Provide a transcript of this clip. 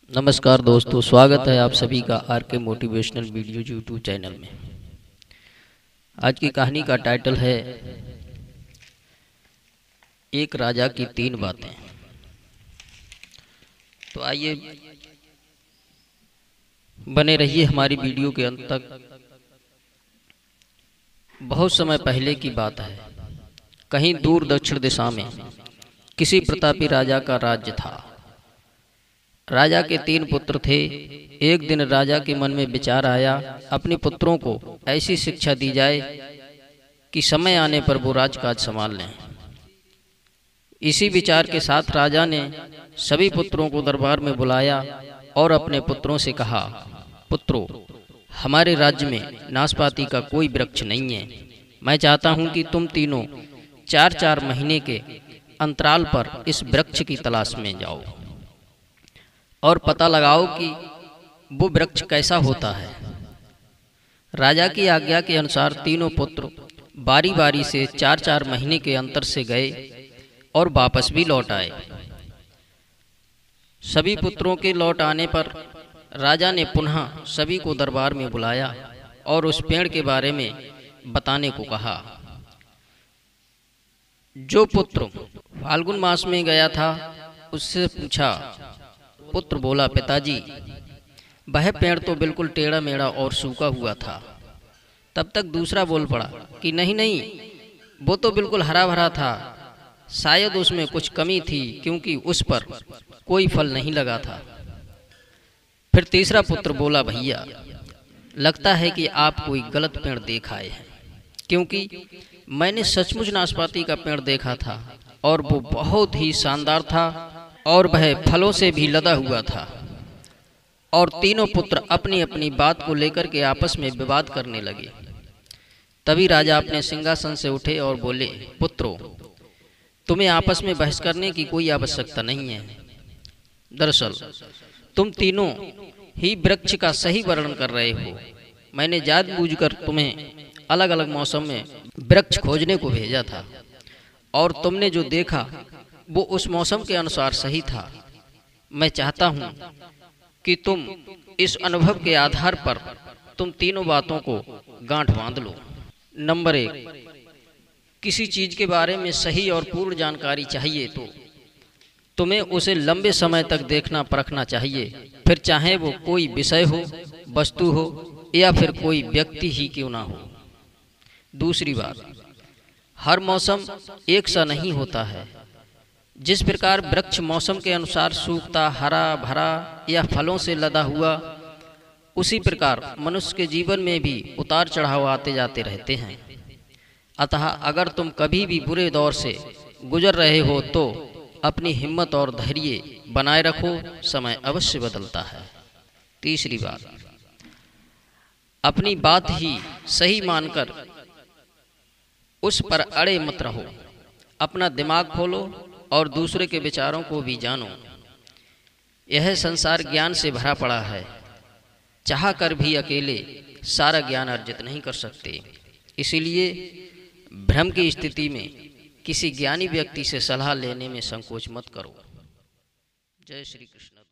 नमस्कार दोस्तों, स्वागत है आप सभी का आर के मोटिवेशनल वीडियो यूट्यूब चैनल में। आज की कहानी का टाइटल है एक राजा की 3 बातें। तो आइए बने रहिए हमारी वीडियो के अंत तक। बहुत समय पहले की बात है, कहीं दूर दक्षिण दिशा में किसी प्रतापी राजा का राज्य था। राजा के 3 पुत्र थे। एक दिन राजा के मन में विचार आया, अपने पुत्रों को ऐसी शिक्षा दी जाए कि समय आने पर वो राजकाज संभाल लें। इसी विचार के साथ राजा ने सभी पुत्रों को दरबार में बुलाया और अपने पुत्रों से कहा, पुत्रों, हमारे राज्य में नाशपाती का कोई वृक्ष नहीं है। मैं चाहता हूं कि तुम तीनों 4-4 महीने के अंतराल पर इस वृक्ष की तलाश में जाओ और पता लगाओ कि वो वृक्ष कैसा होता है। राजा की आज्ञा के अनुसार तीनों पुत्र बारी बारी से 4-4 महीने के अंतर से गए और वापस भी लौट आए। सभी पुत्रों के लौट आने पर राजा ने पुनः सभी को दरबार में बुलाया और उस पेड़ के बारे में बताने को कहा। जो पुत्र फाल्गुन मास में गया था उससे पूछा। पुत्र बोला, पिताजी, वह पेड़ तो बिल्कुल टेढ़ा मेढ़ा और सूखा हुआ था। तब तक दूसरा बोल पड़ा कि नहीं नहीं, वो तो बिल्कुल हरा भरा था। शायद उसमें कुछ कमी थी क्योंकि उस पर कोई फल नहीं लगा था। फिर तीसरा पुत्र बोला, भैया, लगता है कि आप कोई गलत पेड़ देख आए हैं, क्योंकि मैंने सचमुच नाशपाती का पेड़ देखा था और वो बहुत ही शानदार था और वह फलों से भी लदा हुआ था। और तीनों पुत्र अपनी अपनी बात को लेकर के आपस में विवाद करने लगे। तभी राजा अपने सिंहासन से उठे और बोले, पुत्रों, तुम्हें आपस में बहस करने की कोई आवश्यकता नहीं है। दरअसल तुम तीनों ही वृक्ष का सही वर्णन कर रहे हो। मैंने जानबूझकर तुम्हें अलग अलग मौसम में वृक्ष खोजने को भेजा था और तुमने जो देखा वो उस मौसम के अनुसार सही था। मैं चाहता हूं कि तुम इस अनुभव के आधार पर तुम तीनों बातों को गांठ बांध लो। नंबर 1, किसी चीज के बारे में सही और पूर्ण जानकारी चाहिए तो तुम्हें उसे लंबे समय तक देखना परखना चाहिए, फिर चाहे वो कोई विषय हो, वस्तु हो या फिर कोई व्यक्ति ही क्यों ना हो। दूसरी बात, हर मौसम एक सा नहीं होता है। जिस प्रकार वृक्ष मौसम के अनुसार सूखता, हरा भरा या फलों से लदा हुआ, उसी प्रकार मनुष्य के जीवन में भी उतार चढ़ाव आते जाते रहते हैं। अतः अगर तुम कभी भी बुरे दौर से गुजर रहे हो तो अपनी हिम्मत और धैर्य बनाए रखो, समय अवश्य बदलता है। तीसरी बात, अपनी बात ही सही मानकर उस पर अड़े मत रहो। अपना दिमाग खोलो और दूसरे के विचारों को भी जानो। यह संसार ज्ञान से भरा पड़ा है। चाह कर भी अकेले सारा ज्ञान अर्जित नहीं कर सकते। इसीलिए भ्रम की स्थिति में किसी ज्ञानी व्यक्ति से सलाह लेने में संकोच मत करो। जय श्री कृष्ण।